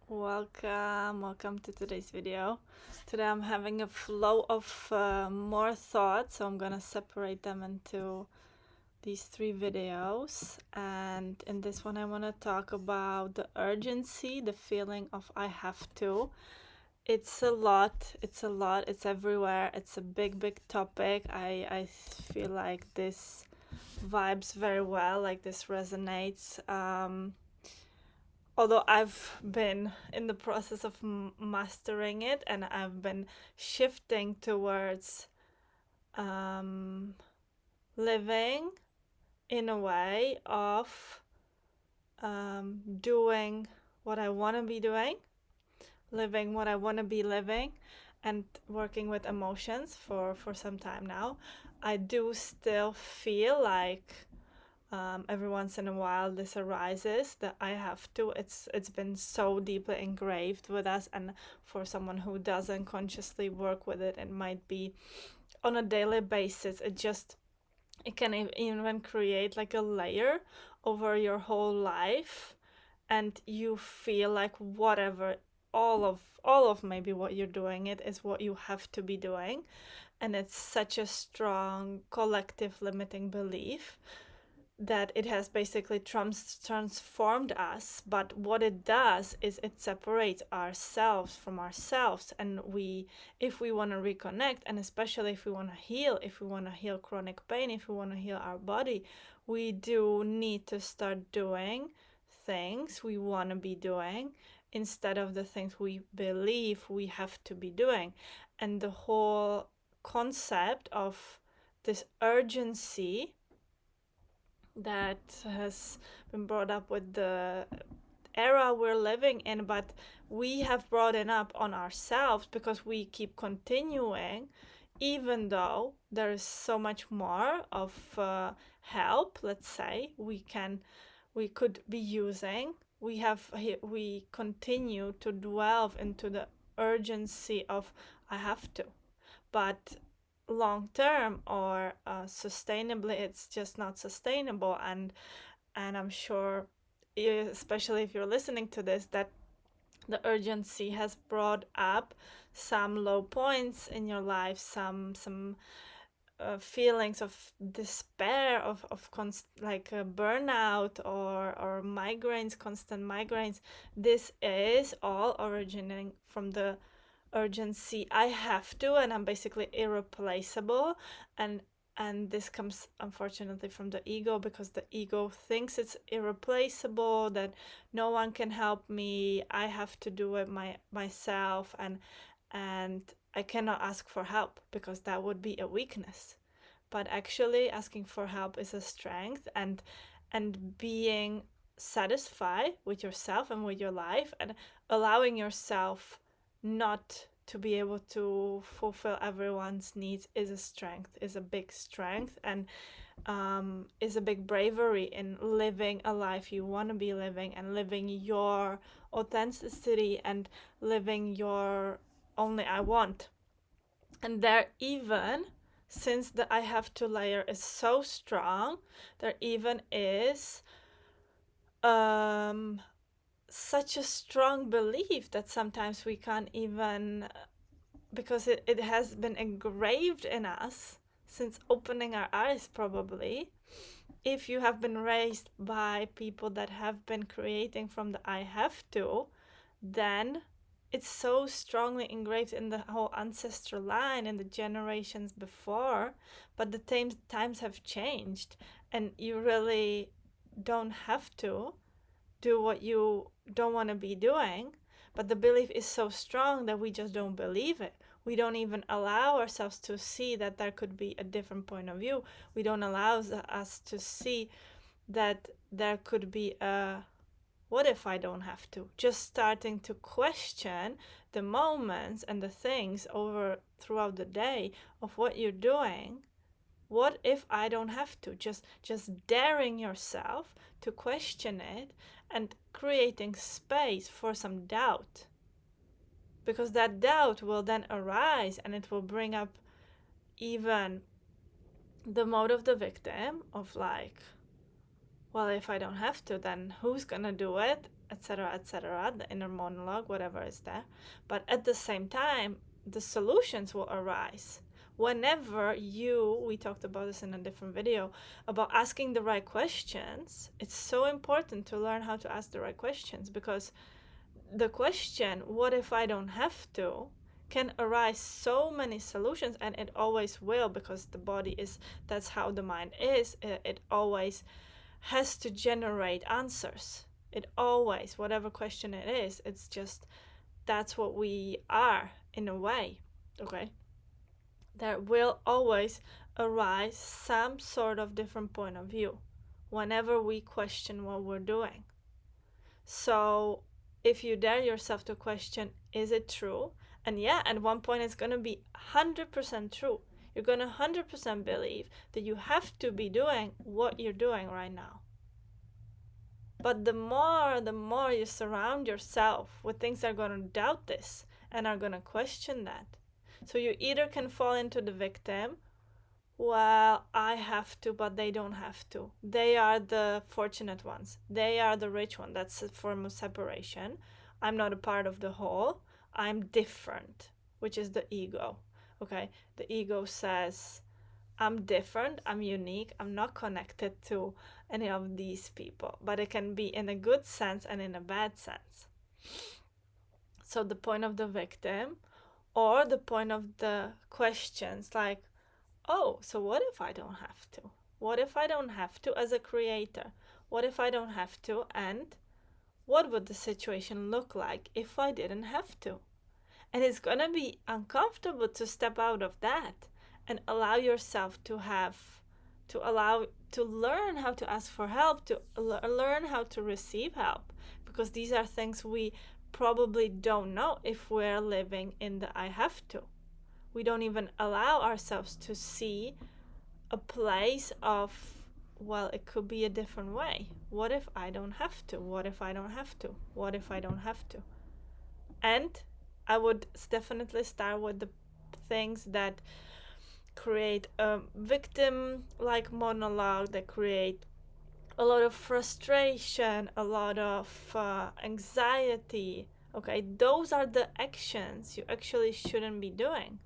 Welcome to today's video. Today I'm having a flow of more thoughts, so I'm gonna separate them into these 3 videos. And in this one, I want to talk about the urgency, the feeling of I have to. It's a lot, it's everywhere, it's a big topic. I feel like this vibes very well, like this resonates. Although I've been in the process of mastering it, and I've been shifting towards um, living in a way of doing what I want to be doing, living what I want to be living, and working with emotions for some time now. I do still feel like every once in a while this arises that I have to. It's been so deeply engraved with us, and for someone who doesn't consciously work with it, it might be on a daily basis. It can even create like a layer over your whole life, and you feel like whatever all of maybe what you're doing it is what you have to be doing, and it's such a strong collective limiting belief that it has basically transformed us. But what it does is it separates ourselves from ourselves, and if we want to reconnect, and especially if we want to heal, chronic pain, if we want to heal our body, we do need to start doing things we want to be doing instead of the things we believe we have to be doing. And the whole concept of this urgency that has been brought up with the era we're living in, but we have brought it up on ourselves because we keep continuing, even though there is so much more of help, let's say, we could be using. We continue to delve into the urgency of I have to, but long term or sustainably, it's just not sustainable. And I'm sure, especially if you're listening to this, that the urgency has brought up some low points in your life, some feelings of despair, like burnout or migraines, constant migraines. This is all originating from the urgency. I have to, and I'm basically irreplaceable. And this comes unfortunately from the ego, because the ego thinks it's irreplaceable, that no one can help me, I have to do it myself, and I cannot ask for help because that would be a weakness. But actually asking for help is a strength, and being satisfied with yourself and with your life, and allowing yourself not to be able to fulfill everyone's needs is a strength, is a big strength, and is a big bravery in living a life you want to be living, and living your authenticity, and living your only I want. And there, even since the I have to layer is so strong, there even is such a strong belief that sometimes we can't even, because it has been engraved in us since opening our eyes, probably. If you have been raised by people that have been creating from the I have to, then it's so strongly engraved in the whole ancestral line and the generations before. But the times have changed, and you really don't have to do what you don't want to be doing. But the belief is so strong that we just don't believe it. We don't even allow ourselves to see that there could be a different point of view. We don't allow us to see that there could be a what if I don't have to? Just starting to question the moments and the things over throughout the day of what you're doing. What if I don't have to? Just daring yourself to question it, and creating space for some doubt. Because that doubt will then arise, and it will bring up even the mode of the victim of like, well, if I don't have to, then who's gonna do it? etc., etc., the inner monologue, whatever is there. But at the same time, the solutions will arise whenever we talked about this in a different video, about asking the right questions. It's so important to learn how to ask the right questions, because the question, what if I don't have to, can arise so many solutions, and it always will, because the body is, that's how the mind is. It always has to generate answers. It always, whatever question it is, it's just, that's what we are in a way. Okay, there will always arise some sort of different point of view whenever we question what we're doing. So if you dare yourself to question, is it true? And yeah, at one point it's going to be 100% true. You're going to 100% believe that you have to be doing what you're doing right now. But the more you surround yourself with things that are going to doubt this and are going to question that. So you either can fall into the victim, well, I have to, but they don't have to. They are the fortunate ones. They are the rich one. That's a form of separation. I'm not a part of the whole. I'm different, which is the ego. Okay? The ego says, I'm different, I'm unique, I'm not connected to any of these people. But it can be in a good sense and in a bad sense. So the point of the victim, or the point of the questions, like, oh, so what if I don't have to? What if I don't have to as a creator? What if I don't have to? And what would the situation look like if I didn't have to? And it's gonna be uncomfortable to step out of that and allow yourself to learn how to ask for help, to learn how to receive help, because these are things we probably don't know if we're living in the I have to. We don't even allow ourselves to see a place of, well, it could be a different way. What if I don't have to? What if I don't have to? What if I don't have to? And I would definitely start with the things that create a victim like monologue, that create a lot of frustration, a lot of anxiety. Okay, those are the actions you actually shouldn't be doing.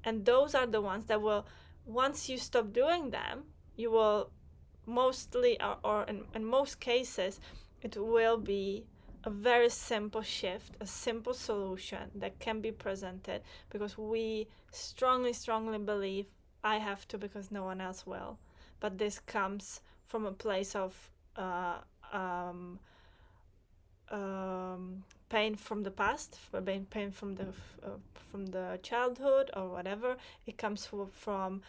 And those are the ones that will, once you stop doing them, you will mostly, or in most cases, it will be a very simple shift, a simple solution that can be presented, because we strongly believe I have to because no one else will. But this comes from a place of uh, um, pain from the past, pain from the childhood or whatever. It comes from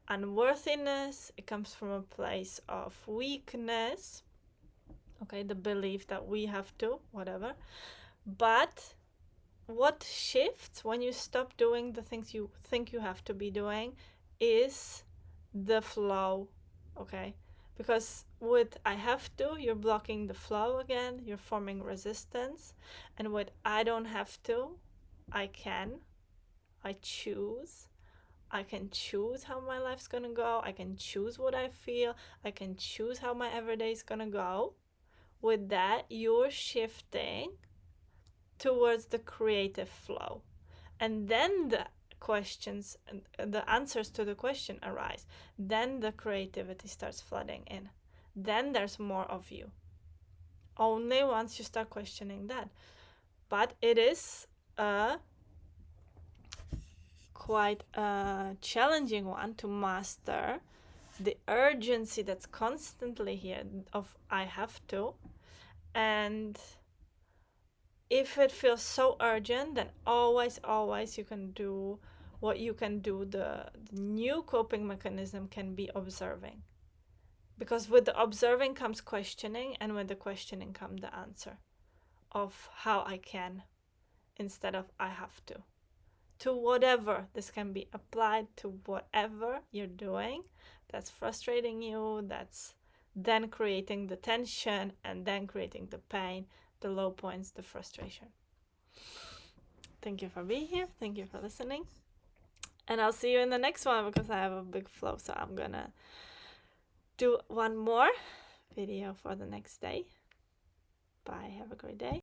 unworthiness. It comes from a place of weakness. Okay, the belief that we have to, whatever. But what shifts when you stop doing the things you think you have to be doing is the flow. Okay, because with I have to, you're blocking the flow again, you're forming resistance. And with I don't have to, I can, I choose. I can choose how my life's gonna go. I can choose what I feel. I can choose how my everyday is gonna go. With that, you're shifting towards the creative flow. And then the questions, the answers to the question arise. Then the creativity starts flooding in. Then there's more of you. Only once you start questioning that. But it is quite a challenging one to master, the urgency that's constantly here of I have to. And if it feels so urgent, then always you can do what you can do. The new coping mechanism can be observing, because with the observing comes questioning, and with the questioning comes the answer of how I can instead of I have to whatever. This can be applied to whatever you're doing that's frustrating you, that's then creating the tension and then creating the pain, the low points, the frustration. Thank you for being here. Thank you for listening. And I'll see you in the next one, because I have a big flow. So I'm gonna do one more video for the next day. Bye. Have a great day.